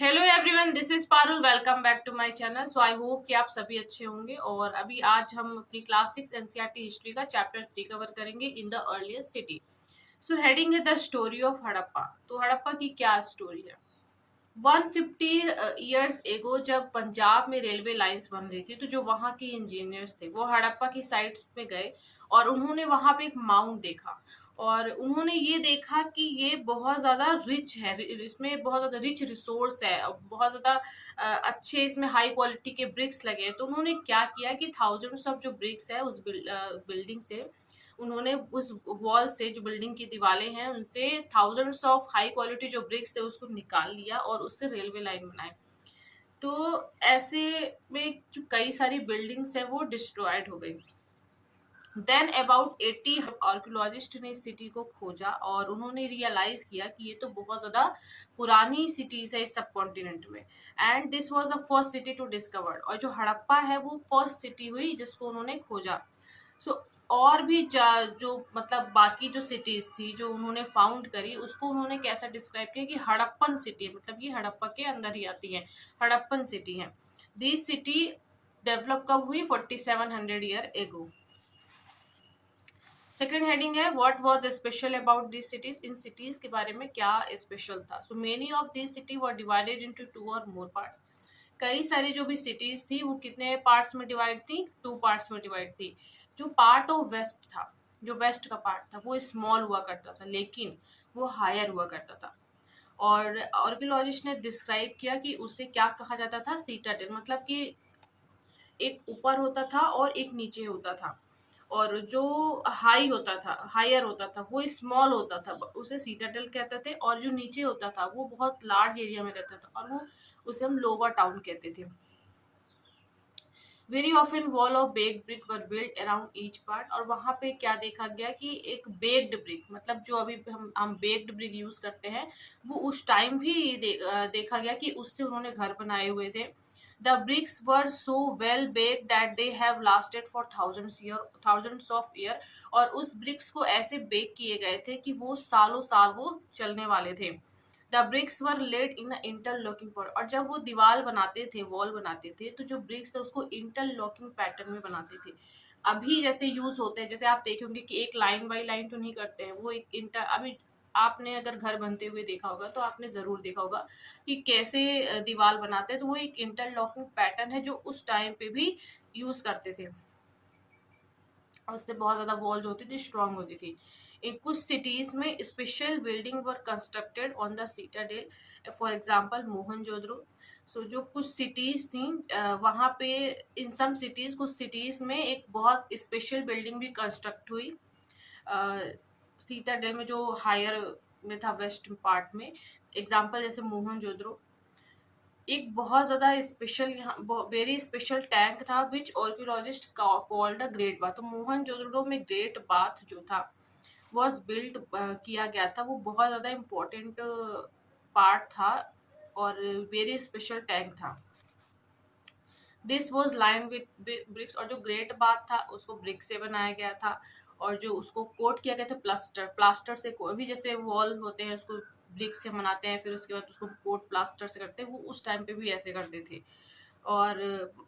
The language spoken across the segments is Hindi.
Hello everyone, this is Parul. Welcome back to my channel. So I hope कि आप सभी अच्छे होंगे। और अभी आज हम अपनी क्लास 6 एनसीईआरटी हिस्ट्री का चैप्टर 3 कवर करेंगे, in the earliest city. So heading है द स्टोरी ऑफ हड़प्पा। तो हड़प्पा की क्या स्टोरी है? 150 ईयर्स एगो जब पंजाब में रेलवे लाइंस बन रही थी, तो जो वहाँ के इंजीनियर्स थे वो हड़प्पा की साइट्स पे गए और उन्होंने वहाँ पे एक माउंट देखा। और उन्होंने ये देखा कि ये बहुत ज़्यादा रिच है, इसमें बहुत ज़्यादा रिच रिसोर्स है, बहुत ज़्यादा अच्छे इसमें हाई क्वालिटी के ब्रिक्स लगे हैं। तो उन्होंने क्या किया कि थाउजेंड्स ऑफ जो ब्रिक्स है उस बिल्डिंग से उन्होंने, उस वॉल से, जो बिल्डिंग की दीवारें हैं उनसे थाउजेंड्स ऑफ हाई क्वालिटी जो ब्रिक्स थे उसको निकाल लिया और उससे रेलवे लाइन बनाई। तो ऐसे में जो कई सारी बिल्डिंग्स है वो डिस्ट्रॉयड हो गई। देन अबाउट 80 आर्कियोलॉजिस्ट ने इस सिटी को खोजा और उन्होंने रियलाइज किया कि ये तो बहुत ज्यादा पुरानी सिटीज है इस सब कॉन्टिनेंट में। And this was the first city to discovered. और जो हड़प्पा है वो फर्स्ट सिटी हुई जिसको उन्होंने खोजा। सो और भी जो मतलब बाकी जो सिटीज थी जो उन्होंने फाउंड करी, उसको उन्होंने कैसा डिस्क्राइब किया कि हड़प्पन सिटी है, मतलब ये हड़प्पा के अंदर ही आती है, हड़प्पन सिटी है। दिस सिटी डेवलप कब हुई? 4700 ईयर एगो। सेकेंड हेडिंग है what was special about this cities. In cities के बारे में क्या स्पेशल था? So many of this city were divided into 2 और मोर पार्ट्स। कई सारी जो भी सिटीज थी वो कितने पार्ट्स में डिवाइड थी? 2 पार्ट्स में डिवाइड थी। जो पार्ट ऑफ वेस्ट था, जो वेस्ट का पार्ट था, वो स्मॉल हुआ करता था लेकिन वो हायर हुआ करता था। और आर्कियोलॉजिस्ट ने डिस्क्राइब किया कि उसे क्या कहा जाता था? सीटाडेल। मतलब कि एक ऊपर होता था और एक नीचे होता था। और जो हाई होता था, हायर होता था, वो स्मॉल होता था, उसे सीटाडेल कहते थे। और जो नीचे होता था वो बहुत लार्ज एरिया में रहता था और वो उसे हम लोअर टाउन कहते थे। Very often wall of baked brick were built around each part. और वहां पे क्या देखा गया कि एक बेक्ड ब्रिक, मतलब जो अभी हम बेक्ड ब्रिक यूज करते हैं, वो उस टाइम भी देखा गया कि उससे उन्होंने घर बनाए हुए थे। The bricks were so well baked that they have lasted for thousands of year। और उस ब्रिक्स को ऐसे बेक किए गए थे कि वो सालों साल वो चलने वाले थे। The bricks were laid in interlocking point. और जब वो दीवार बनाते थे, वॉल बनाते थे, तो जो ब्रिक्स थे उसको इंटरलॉकिंग पैटर्न में बनाते थे। अभी जैसे यूज होते हैं, जैसे आप देखे होंगे कि एक लाइन बाई लाइन तो नहीं करते हैं, वो एक इंटर, अभी आपने अगर घर बनते हुए देखा होगा तो आपने जरूर देखा होगा कि कैसे दीवार बनाते हैं। तो वो एक इंटरलॉकिंग पैटर्न है जो उस टाइम पे भी यूज करते थे और उससे बहुत ज्यादा वॉल्स होती थी, स्ट्रांग होती थी। इन कुछ सिटीज में special building were constructed on the citadel, for example Mohenjodaro. So जो कुछ सिटीज थी वहाँ पे, इन सम सिटीज, कुछ सिटीज में एक बहुत स्पेशल बिल्डिंग भी कंस्ट्रक्ट हुई सीताडेल में, जो हायर में था, वेस्ट पार्ट में। एग्जाम्पल जैसे मोहनजोदड़ो, एक बहुत ज्यादा स्पेशल, यहाँ वेरी स्पेशल टैंक था which archaeologist called a great bath. तो मोहनजोदड़ो में ग्रेट बाथ जो था वॉज बिल्ट किया गया था, वो बहुत ज्यादा इम्पोर्टेंट पार्ट था और वेरी स्पेशल टैंक था। This was line with bricks. और जो ग्रेट बाथ था उसको ब्रिक से बनाया गया था और जो उसको कोट किया गया था प्लास्टर, प्लास्टर से। अभी जैसे वॉल होते हैं उसको ब्रिक से बनाते हैं, फिर उसके बाद उसको कोट प्लास्टर से करते हैं, वो उस टाइम पे भी ऐसे करते थे। और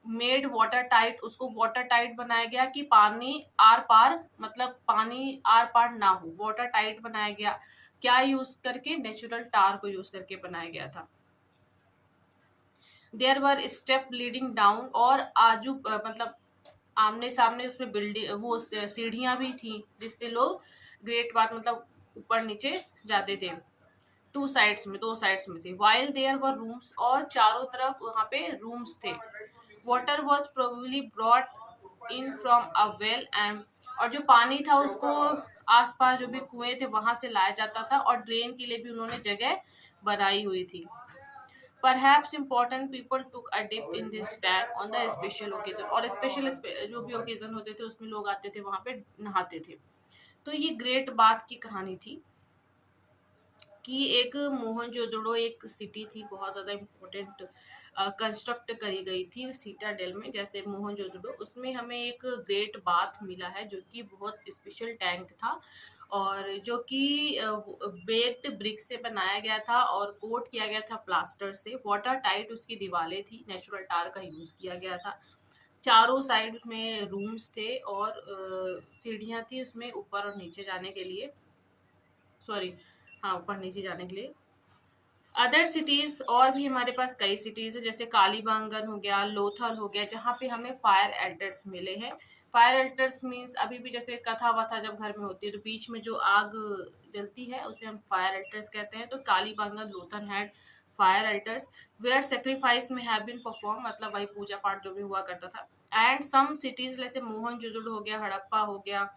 मेड वाटर टाइट, उसको वाटर टाइट बनाया गया कि पानी आर पार, मतलब पानी आर पार ना हो, वाटर टाइट बनाया गया। क्या यूज करके? नेचुरल टार को यूज करके बनाया गया था। There were step leading down. और आजू मतलब आमने सामने उसमें बिल्डिंग, वो सीढ़ियां भी थी जिससे लोग ग्रेट बात मतलब ऊपर नीचे जाते थे। टू साइड्स में, दो साइड्स में थी। वाइल देयर वर रूम्स, और चारों तरफ वहां पे रूम्स थे। Water was probably brought in from a well and. और जो पानी था उसको आसपास जो भी कुएं थे वहां से लाया जाता था और ड्रेन के लिए भी उन्होंने जगह बनाई हुई थी। Perhaps important people took a dip in this tank on the special occasion। और स्पेशल जो भी ओकेजन होते थे उसमें लोग आते थे वहां पे नहाते थे। तो ये ग्रेट बाथ की कहानी थी कि एक मोहनजोदड़ो एक सिटी थी, बहुत ज़्यादा इम्पोर्टेंट, कंस्ट्रक्ट करी गई थी सीटाडेल में जैसे मोहनजोदड़ो। उसमें हमें एक ग्रेट बाथ मिला है जो कि बहुत स्पेशल टैंक था और जो कि बेक्ड ब्रिक से बनाया गया था और कोट किया गया था प्लास्टर से। वाटर टाइट उसकी दीवारें थी, नेचुरल टार का यूज किया गया था। चारों साइड में रूम्स थे और सीढ़ियाँ थी उसमें ऊपर और नीचे जाने के लिए, सॉरी हाँ ऊपर नीचे जाने के लिए। अदर सिटीज और भी हमारे पास कई सिटीज है, जैसे कालीबांगन हो गया, लोथल हो गया, जहाँ पे हमें फायर एल्टर्स मिले हैं। फायर एल्टर्स मीन्स अभी भी जैसे कथा वथा जब घर में होती है तो बीच में जो आग जलती है उसे हम फायर एल्टर्स कहते हैं। तो Kalibangan Lothal had fire altars where sacrifice may have been perform, मतलब वही पूजा पाठ जो भी हुआ करता था। एंड सम सिटीज जैसे मोहनजोदड़ो हो गया, हड़प्पा हो गया,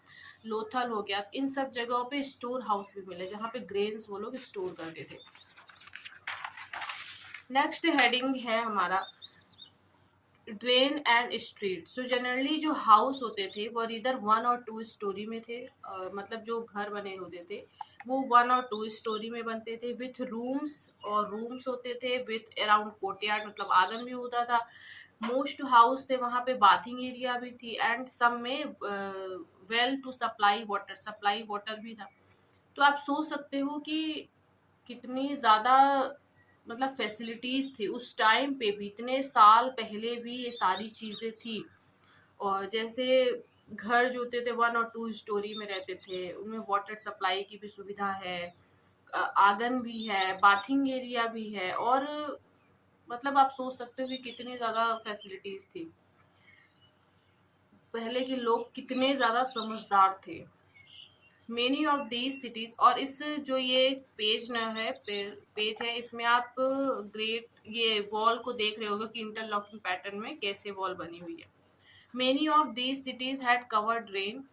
लोथल हो गया, इन सब जगहों पे स्टोर हाउस भी मिले जहाँ पे ग्रेन्स वो लोग स्टोर करते थे। नेक्स्ट हेडिंग है हमारा drain and street. So generally जो हाउस होते थे वो इधर 1 और 2 स्टोरी में थे, मतलब जो घर बने होते थे वो 1 और 2 स्टोरी में बनते थे विथ रूम्स, और रूम्स होते थे विथ अराउंड कोर्टयार्ड, मतलब आंगन भी होता था। मोस्ट हाउस थे वहाँ पे बाथिंग एरिया भी थी एंड सब में वेल टू सप्लाई वाटर भी था। तो आप सोच सकते हो कि कितनी ज़्यादा मतलब फैसिलिटीज़ थी उस टाइम पे भी, इतने साल पहले भी ये सारी चीज़ें थी। और जैसे घर जो होते थे 1 और 2 स्टोरी में रहते थे, उनमें वाटर सप्लाई की भी सुविधा है, आंगन भी है, बाथिंग एरिया भी है, और मतलब आप सोच सकते हो कि कितनी ज़्यादा फैसिलिटीज़ थी। पहले के लोग कितने ज़्यादा समझदार थे। मेनी ऑफ दीज सिटीज, और इस जो ये पेज न है पेज है इसमें आप ग्रेट ये वॉल को देख रहे होगे कि इंटरलॉकिंग पैटर्न में कैसे वॉल बनी हुई है। Many of these cities had covered drain,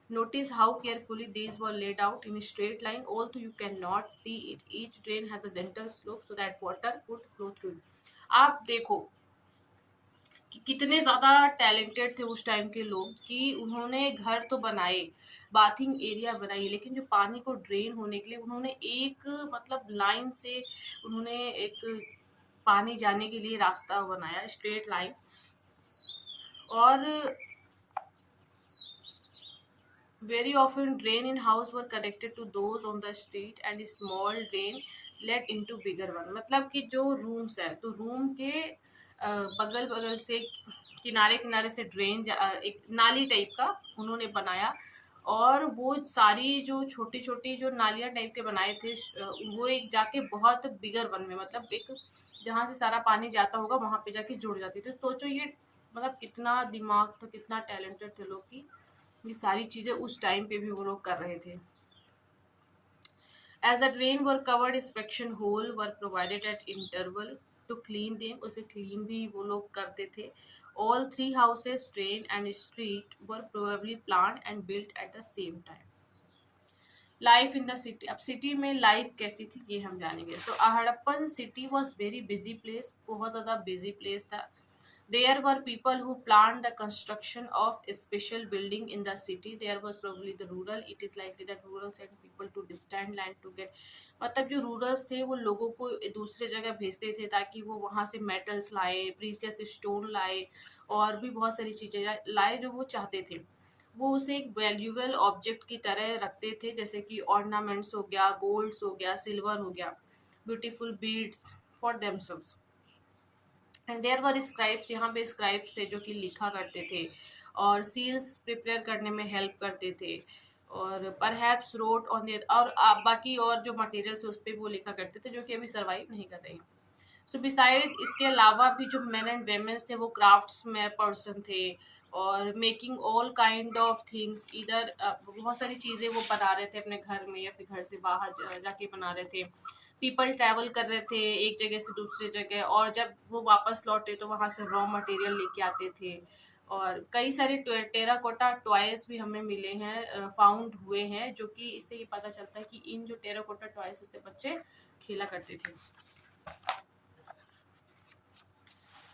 notice how carefully these were laid out in a straight line although you cannot see it, each drain has a gentle slope so that water could flow through it। आप देखो कि कितने ज़्यादा टैलेंटेड थे उस टाइम के लोग कि उन्होंने घर तो बनाए, बाथिंग एरिया बनाई, लेकिन जो पानी को ड्रेन होने के लिए उन्होंने एक मतलब लाइन से उन्होंने एक पानी जाने के लिए रास्ता बनाया, स्ट्रेट लाइन। और very often drain in house were connected to those on the street and a small drain led into bigger one, मतलब कि जो रूम्स है तो रूम के बगल बगल से किनारे किनारे से ड्रेन एक नाली टाइप का उन्होंने बनाया, और वो सारी जो छोटी छोटी जो नालियाँ टाइप के बनाए थे वो एक जाके बहुत बिगर वन में, मतलब एक जहाँ से सारा पानी जाता होगा वहां पे जाके जुड़ जाती थी। तो सोचो ये मतलब कितना दिमाग था, कितना टैलेंटेड थे लोग कि ये सारी चीजें उस टाइम पे भी वो लोग कर रहे थे। As a drain were covered inspection hole were provided at interval to clean them, उसे क्लीन भी वो लोग करते थे। All 3 houses drain and street were probably planned and built at the same time. Life in the city, अब सिटी में लाइफ कैसी थी ये हम जानेंगे। तो Harappan city was very busy place, बहुत ज़्यादा बिजी प्लेस था। There were people who planned the construction of a special building in the city. There was probably the rural. It is likely that rural sent people to distant land to get, मतलब जो रूरल्स थे वो लोगों को दूसरे जगह भेजते थे ताकि वो वहाँ से मेटल्स लाए, प्रीसियस स्टोन लाए, और भी बहुत सारी चीज़ें लाए जो वो चाहते थे। वो उसे एक वैल्यूएबल ऑब्जेक्ट की तरह रखते थे, जैसे कि ऑर्नामेंट्स हो गया, गोल्ड्स हो गया, सिल्वर हो गया, beautiful beads for themselves. And there were scribes, यहाँ पे स्क्राइब्स थे जो कि लिखा करते थे और सील्स प्रिपेयर करने में हेल्प करते थे, और परहैप्स रोट ऑन देयर, और बाकी और जो मटेरियल्स है उस पर वो लिखा करते थे जो कि अभी सर्वाइव नहीं कर रहे हैं। सो बिसाइड इसके अलावा भी जो मेन एंड वेमेंस थे वो क्राफ्ट्स में पर्सन थे और making all kind of things, इधर बहुत सारी चीज़ें वो बना रहे थे अपने घर में या फिर घर से बाहर जाके बना रहे थे। पीपल ट्रैवल कर रहे थे एक जगह से दूसरी जगह, और जब वो वापस लौटे तो वहाँ से रॉ मटेरियल लेके आते थे। और कई सारे टेराकोटा टॉयज भी हमें मिले हैं, फाउंड हुए हैं, जो कि इससे ये पता चलता है कि इन जो टेराकोटा टॉयज उससे बच्चे खेला करते थे।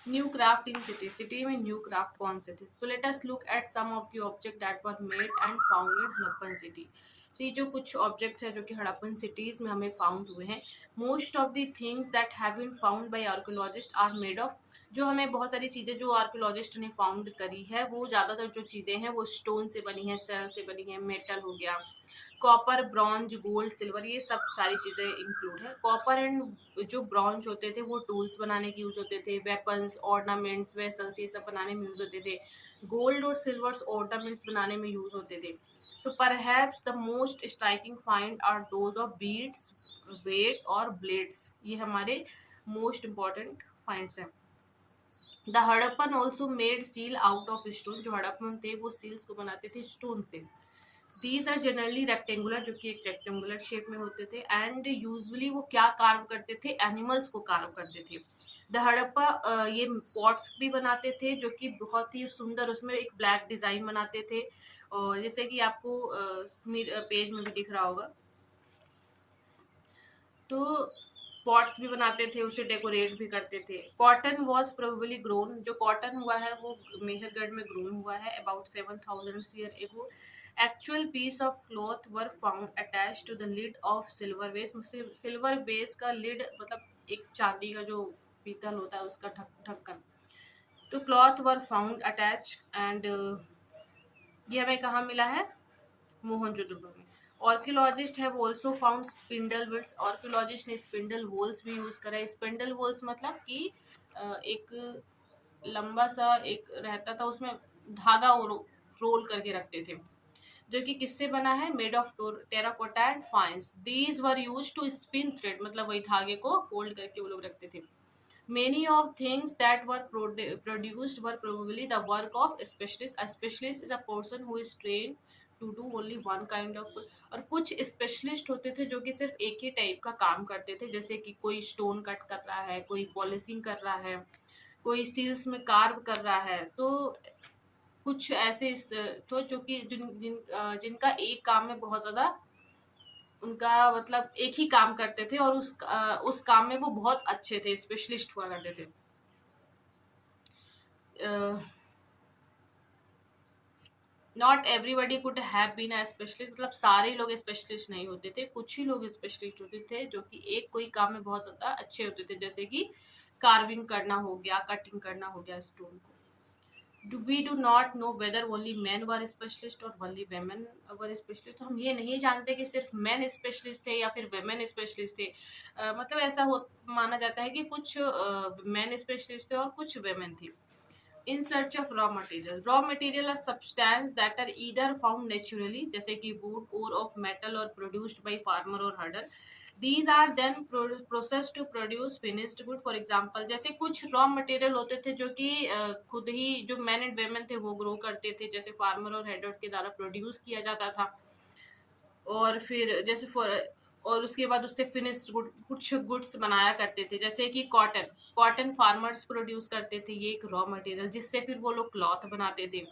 New craft in city, city में न्यू क्राफ्ट कौन से थे? So let us look at some of the object that were made and found in Harappan city. तो ये जो कुछ ऑब्जेक्ट्स हैं जो कि हड़प्पन सिटीज़ में हमें फाउंड हुए हैं। Most of the things that have been found by archaeologist are made of, जो हमें बहुत सारी चीज़ें जो आर्कियोलॉजिस्ट ने फाउंड करी है वो ज़्यादातर जो चीज़ें हैं वो स्टोन से बनी है, सेल से बनी है, मेटल हो गया, कॉपर, ब्रॉन्ज, गोल्ड, सिल्वर, ये सब सारी चीज़ें इंक्लूड है। कॉपर एंड जो ब्रॉन्ज होते थे वो टूल्स बनाने के यूज़ होते थे, वेपन्स, ऑर्नामेंट्स, वेसल्स, ये सब बनाने में यूज़ होते थे। गोल्ड और सिल्वर्स ऑर्नामेंट्स बनाने में यूज़ होते थे। So perhaps the most striking find are those of beads, weight और ब्लेड्स। ये हमारे मोस्ट इम्पॉर्टेंट फाइंड्स हैं। The Harappan also made seal out of stone. जो हड़प्पन थे वो सील्स को बनाते थे स्टोन से। दीज आर जनरली रेक्टेंगुलर, जो कि एक रेक्टेंगुलर शेप में होते थे। एंड यूजुअली वो क्या कार्व करते थे, एनिमल्स को कार्व करते थे। द हड़प्पा ये पॉट्स भी बनाते थे जो कि बहुत ही सुंदर, उसमें एक ब्लैक डिजाइन बनाते थे, और जैसे कि आपको पेज में भी दिख रहा होगा। तो पॉट्स भी बनाते थे, उसे डेकोरेट भी करते थे। Cotton was probably grown. जो कॉटन हुआ है वो मेहरगढ़ में ग्रोन हुआ है about 7000 year ago. Actual piece of cloth were found attach to the lid of silver vase. Silver base का लिड मतलब एक चांदी का जो पीतल होता है उसका ढक्कन। तो cloth were found attach and ये हमें कहाँ मिला है, मोहनजोदड़ो में। Archaeologist have also found spindle whorls. Archaeologist ने स्पिंडल वोल्स भी यूज करा है। स्पिंडल वोल्स मतलब कि एक लंबा सा एक रहता था, उसमें धागा रोल करके रखते थे, जो कि किससे बना है, made of terracotta and faience. These were use to spin thread, मतलब वही धागे को फोल्ड करके वो लोग रखते थे। Many of things that were produced were probably the work of specialist. A specialist is a person who is trained to do only one kind of। और कुछ स्पेशलिस्ट होते थे जो कि सिर्फ एक ही टाइप का काम करते थे, जैसे कि कोई स्टोन कट कर रहा है, कोई पॉलिशिंग कर रहा है, कोई सील्स में कार्व कर रहा है। तो कुछ ऐसे तो जो कि जिनका एक काम में बहुत ज़्यादा उनका मतलब एक ही काम करते थे, और उस काम में वो बहुत अच्छे थे, स्पेशलिस्ट हुआ करते थे। Not everybody could have been a specialist, मतलब सारे लोग स्पेशलिस्ट नहीं होते थे, कुछ ही लोग स्पेशलिस्ट होते थे जो कि एक कोई काम में बहुत ज़्यादा अच्छे होते थे, जैसे कि कार्विंग करना हो गया, कटिंग करना हो गया स्टोन को। We do not know whether only men were specialist और only women were specialist। तो हम ये नहीं जानते कि सिर्फ men specialist थे या फिर women specialist थे। मतलब ऐसा हो माना जाता है कि कुछ men specialist थे और कुछ women थी। In search of raw material। raw material are substance that are either found naturally, जैसे कि wood, ore of metal, or produced by farmer or herder। These are then processed to produce finished good। For example, जैसे कुछ रॉ मटेरियल होते थे जो कि खुद ही जो मैन एंड वेमेन थे वो ग्रो करते थे, जैसे फार्मर और हेडर के द्वारा प्रोड्यूस किया जाता था। और फिर जैसे और उसके बाद उससे फिनिश्ड गुड कुछ गुड्स बनाया करते थे, जैसे कि कॉटन। कॉटन फार्मर्स प्रोड्यूस करते थे, ये एक रॉ मटेरियल जिससे फिर वो लोग क्लॉथ बनाते थे।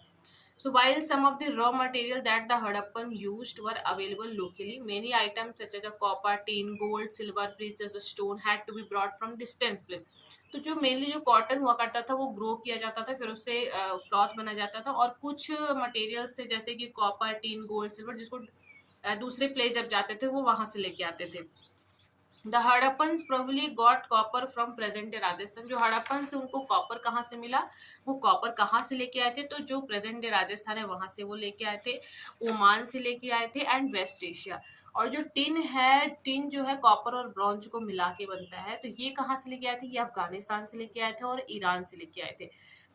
So while some of the raw material that the Harappan used were available locally, many items such as a copper, tin, gold, silver, precious stone had to be brought from distant place। तो जो मेनली जो कॉटन हुआ करता था वो ग्रो किया जाता था, फिर उससे क्लॉथ बना जाता था, और कुछ मटेरियल्स थे जैसे कि कॉपर, टीन, गोल्ड, सिल्वर, जिसको दूसरे प्लेस जब जाते थे वो वहां से लेके आते थे। The Harappans probably got copper from present day Rajasthan. जो हड़प्पन से उनको कॉपर कहाँ से मिला, वो कॉपर कहाँ से लेके आए थे, तो जो प्रेजेंट डे राजस्थान है वहां से वो लेके आए थे, ओमान से लेके आए थे, एंड वेस्ट एशिया। और जो टिन है, टिन जो है कॉपर और ब्रॉन्ज को मिला के बनता है, तो ये कहाँ से लेके आए थे, ये अफगानिस्तान से लेके आए थे और ईरान से लेके आए थे।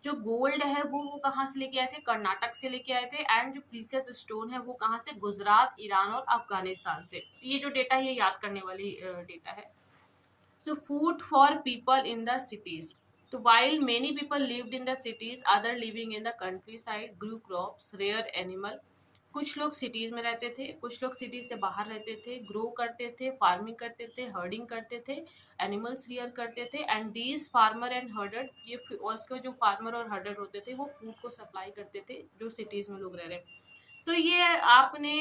जो गोल्ड है वो कहाँ से लेके आए थे, कर्नाटक से लेके आए थे। एंड जो प्रीसियस स्टोन है वो कहाँ से, गुजरात, ईरान और अफगानिस्तान से। ये जो डेटा है ये याद करने वाली डेटा है। So food for people in the cities. तो while many people lived in the cities, other living in the countryside grew crops, rare animal। कुछ लोग सिटीज में रहते थे, कुछ लोग सिटीज से बाहर रहते थे, ग्रो करते थे, फार्मिंग करते थे, हर्डिंग करते थे, एनिमल्स रियर करते थे। एंड दीज फार्मर एंड हर्डर, ये उसके जो फार्मर और हर्डर होते थे वो फूड को सप्लाई करते थे जो सिटीज में लोग रह रहे हैं। तो ये आपने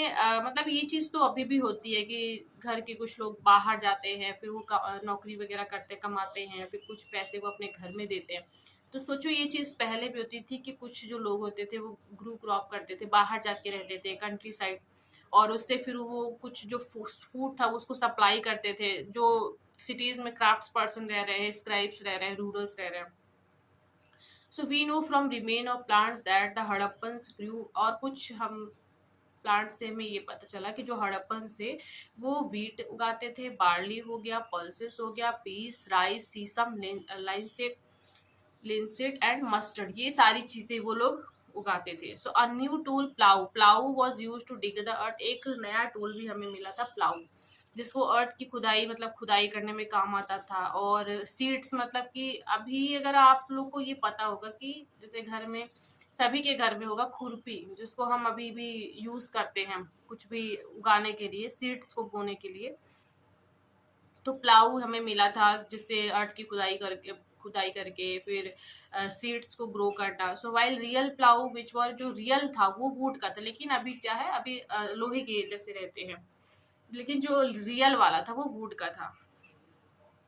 मतलब ये चीज़ तो अभी भी होती है कि घर के कुछ लोग बाहर जाते हैं, फिर वो नौकरी वगैरह करते कमाते हैं, फिर कुछ पैसे वो अपने घर में देते हैं। तो सोचो ये चीज़ पहले भी होती थी कि कुछ जो लोग होते थे वो ग्रू क्रॉप करते थे, बाहर जाके रहते थे कंट्री साइड, और उससे फिर वो कुछ जो फूड था उसको सप्लाई करते थे, जो सिटीज़ में क्राफ्ट्स पर्सन रह रहे हैं, स्क्राइब्स रह रहे हैं, रूरल्स रह रहे हैं। So we know from remain of plants that the Harappans grew. और कुछ हम प्लांट से हमें ये पता चला कि जो हड़प्पन से वो व्हीट उगाते थे, बार्ली हो गया, पल्सेस हो गया, peas, rice, sesame, linseed and mustard, ये सारी चीजें वो लोग उगाते थे। So a new tool plough, plough was used to dig the earth, एक नया टूल भी हमें मिला था प्लाऊ, जिसको अर्थ की खुदाई मतलब खुदाई करने में काम आता था। और सीड्स मतलब कि अभी अगर आप लोग को ये पता होगा कि जैसे घर में सभी के घर में होगा खुरपी, जिसको हम अभी भी यूज करते हैं कुछ भी उगाने के लिए, सीड्स को बोने के लिए। तो प्लाऊ हमें मिला था जिससे अर्थ की खुदाई करके फिर सीड्स को ग्रो करना। सो वाइल रियल प्लाऊ विच वर, जो रियल था वो वुड का था, लेकिन अभी क्या है, अभी लोहे के जैसे रहते हैं, लेकिन जो रियल वाला था वो वुड का था,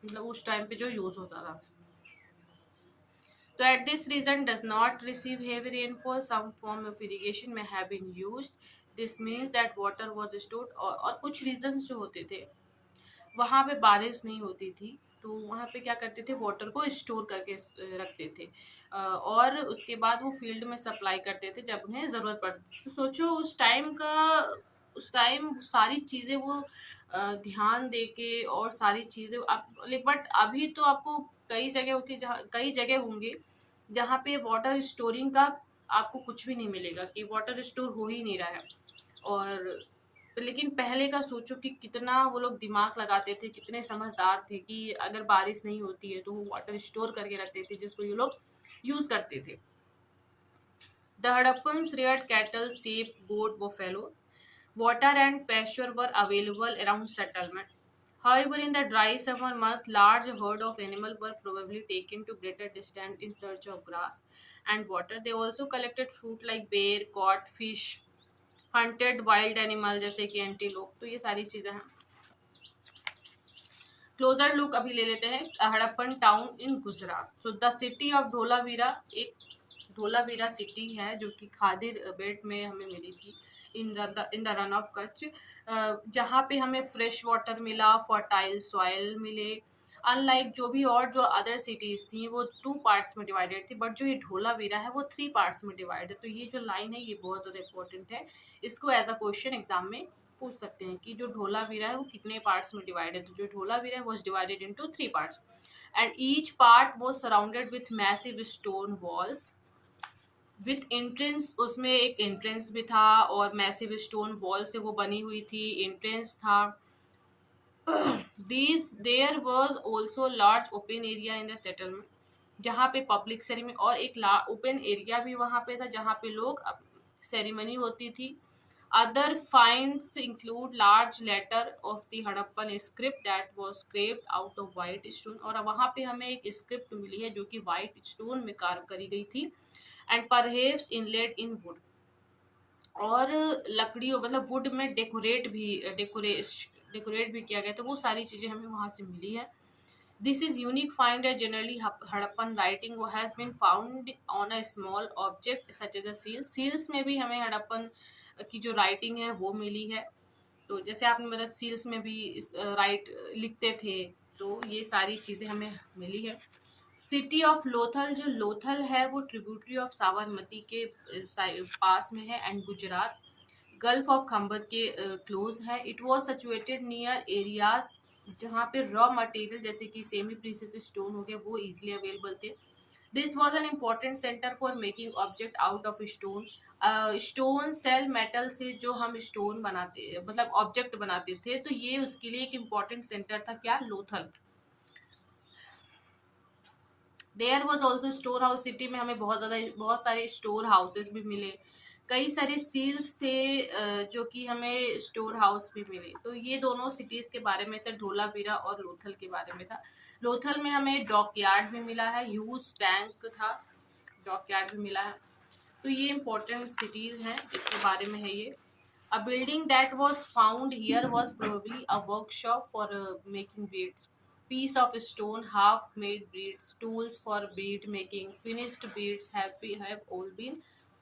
मतलब उस टाइम पे जो यूज होता था। तो at this region does not receive heavy rainfall, some form of irrigation may have been used, this means that water was stored. और कुछ रीजंस जो होते थे, वहाँ पे बारिश नहीं होती थी तो वहाँ पे क्या करते थे, वाटर को स्टोर करके रखते थे, और उसके बाद वो फील्ड में सप्लाई करते थे जब उन्हें ज़रूरत पड़ती। तो सोचो उस टाइम सारी चीज़ें वो ध्यान दे के और सारी चीज़ें अब, बट अभी तो आपको कई जगह होंगे जहाँ पे वाटर स्टोरिंग का आपको कुछ भी नहीं मिलेगा, कि वाटर स्टोर हो ही नहीं रहा है। और लेकिन पहले का सोचो कि कितना वो लोग दिमाग लगाते थे, कितने समझदार थे कि अगर बारिश नहीं होती है तो वो वाटर स्टोर करके रखते थे, जिसको ये लोग यूज करते थे। The Harappans reared cattle, sheep, goat, buffalo. Water and pasture were available around settlement. However, in the dry summer month, large herd of animals were probably taken to greater distance in search of grass and water. They also collected fruit like bear, caught fish, hunted wild animal जैसे कि एंटीलोप। तो ये सारी चीजें हैं। क्लोजर लुक अभी ले लेते हैं Harappan town in Gujarat. So the city of Dholavira, एक ढोलावीरा सिटी है जो कि खादिर बेल्ट में हमें मिली थी in the run of Kutch, जहाँ पे हमें फ्रेश वाटर मिला, फर्टाइल सॉइल मिले। अनलाइक जो अदर सिटीज थी वो 2 पार्ट्स में डिवाइडेड थी, बट जो ये ढोलावीरा है वो 3 पार्ट्स में डिवाइडेड है। तो ये जो लाइन है ये बहुत ज़्यादा इंपॉर्टेंट है, इसको एज अ क्वेश्चन एग्जाम में पूछ सकते हैं कि जो ढोलावीरा है वो कितने पार्ट्स में डिवाइडेड है। तो जो ढोलावीरा है was divided into 3 parts and each part was surrounded with massive stone walls with entrance. उसमें एक एंट्रेंस भी था और मैसिव स्टोन वॉल से वो बनी हुई थी, एंट्रेंस था। There was also large open area in the settlement, जहाँ पे पब्लिक सेरेमनी, और एक ओपन एरिया भी वहाँ पे था जहाँ पे लोग सेरेमनी होती थी। Other finds include large letter of the Harappan script that was scraped out of white stone, और वहाँ पे हमें एक स्क्रिप्ट मिली है जो कि वाइट स्टोन में कार्व करी गई थी and perhaps inlaid in would, और लकड़ियों मतलब वुड में डेकोरेट भी किया गया था। वो सारी चीज़ें हमें वहाँ से मिली है। दिस इज यूनिक फाइंड है generally Harappan writing has been found on a small object such as a seals में भी हमें हड़प्पन की जो राइटिंग है वो मिली है। तो जैसे आपने मतलब सील्स में भी राइट लिखते थे, तो ये सारी चीज़ें हमें मिली है। सिटी ऑफ लोथल, जो लोथल है वो ट्रिब्यूटरी ऑफ साबरमती के पास में है एंड गुजरात गल्फ ऑफ खंबर के क्लोज है। It was situated near areas जहाँ पे रॉ मटेरियल जैसे कि सेमी प्रीसियस स्टोन हो गया वो इजीली अवेलेबल थे। This was an important centre for making object out of stone. Stone shell metal से जो हम स्टोन बनाते मतलब ऑब्जेक्ट बनाते थे, तो ये उसके लिए एक इम्पॉर्टेंट सेंटर था, क्या, Lothal. There was also store house, city में हमें बहुत सारे स्टोर हाउसेस भी मिले, कई सारे सील्स थे जो कि हमें स्टोर हाउस भी मिले। तो ये दोनों सिटीज़ के बारे में था, ढोलावीरा और लोथल के बारे में था। लोथल में हमें डॉक यार्ड भी मिला है, ह्यूज टैंक था, डॉक यार्ड भी मिला है। तो ये इंपॉर्टेंट सिटीज़ हैं, इसके बारे में है ये। A building that was found here was probably a workshop for making beads. Piece of stone, half-made beads, tools for bead making, finished beads have all been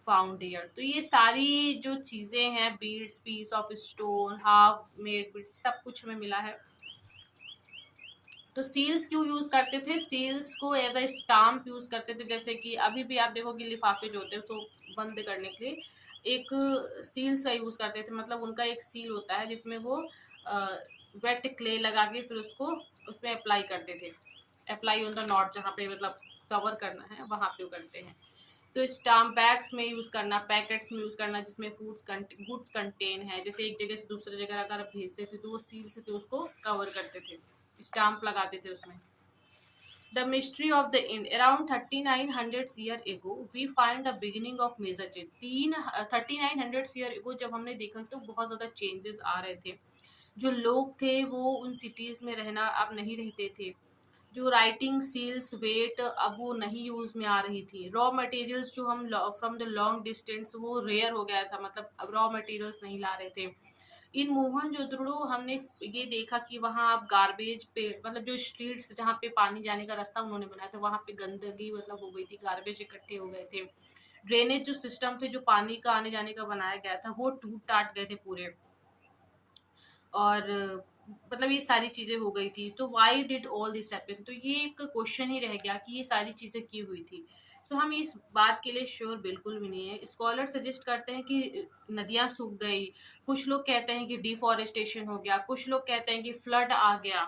found here. तो ये सारी जो चीज़ें हैं, beads, piece of stone, half-made beads, सब कुछ हमें मिला है। तो सील्स क्यों यूज करते थे? सील्स को एज अ स्टाम्प यूज करते थे, जैसे कि अभी भी आप देखोगे लिफाफे जो होते हैं उसको बंद करने के लिए एक सील्स का यूज़ करते थे, मतलब उनका एक सील होता है जिसमें वो वेट क्ले लगा के फिर उसको उसमें अप्लाई करते थे। अप्लाई ऑन द नॉट, जहाँ पे मतलब कवर करना है वहाँ पे वो करते हैं। तो स्टाम्प बैग्स में यूज़ करना, पैकेट्स में यूज़ करना जिसमें गुड्स कंटेन है, जैसे एक जगह से दूसरी जगह अगर आप भेजते थे तो वो सील से उसको कवर करते थे, स्टाम्प लगाते थे उसमें। The mystery of the Ind. Around 3900 year ago, we find the beginning of major change. 3900 year ago जब हमने देखा तो बहुत ज़्यादा चेंजेस आ रहे थे। जो लोग थे वो उन सिटीज़ में रहना अब नहीं रहते थे। जो राइटिंग सील्स वेट अब वो नहीं यूज़ में आ रही थी। रॉ मटेरियल्स जो हम फ्रॉम द लॉन्ग डिस्टेंस वो रेयर हो गया था, मतलब अब रॉ मटेरियल्स नहीं ला रहे थे। इन मोहनजोदड़ो हमने ये देखा कि वहाँ आप गार्बेज पे, मतलब जो स्ट्रीट्स जहाँ पे पानी जाने का रास्ता उन्होंने बनाया था वहाँ पे गंदगी मतलब हो गई थी, गार्बेज इकट्ठे हो गए थे। ड्रेनेज जो सिस्टम थे जो पानी का आने जाने का बनाया गया था वो टूट टाट गए थे पूरे। और मतलब ये सारी चीजें हो गई थी। तो why did all this happen, तो ये एक क्वेश्चन ही रह गया कि ये सारी चीजें क्यों हुई थी। तो हम इस बात के लिए श्योर बिल्कुल भी नहीं है। स्कॉलर सजेस्ट करते हैं कि नदियां सूख गई, कुछ लोग कहते हैं कि डिफॉरेस्टेशन हो गया, कुछ लोग कहते हैं कि फ्लड आ गया,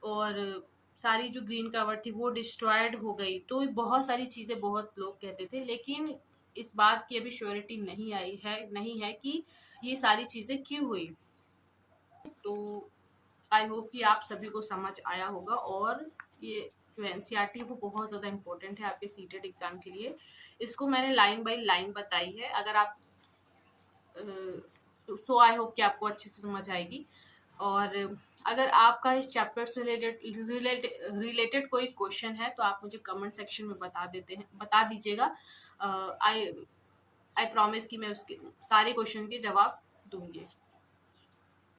और सारी जो ग्रीन कवर थी वो डिस्ट्रॉयड हो गई। तो बहुत सारी चीजें बहुत लोग कहते थे, लेकिन इस बात की अभी श्योरिटी नहीं है कि ये सारी चीजें क्यों हुई। तो आई होप कि आप सभी को समझ आया होगा, और ये जो एनसीईआरटी वो बहुत ज़्यादा इंपॉर्टेंट है आपके सीटेट एग्जाम के लिए। इसको मैंने लाइन बाय लाइन बताई है। अगर आप सो आई होप कि आपको अच्छे से समझ आएगी। और अगर आपका इस चैप्टर से रिलेटेड कोई क्वेश्चन है तो आप मुझे कमेंट सेक्शन में बता दीजिएगा। आई आई प्रॉमिस कि मैं उसके सारे क्वेश्चन के जवाब दूंगी।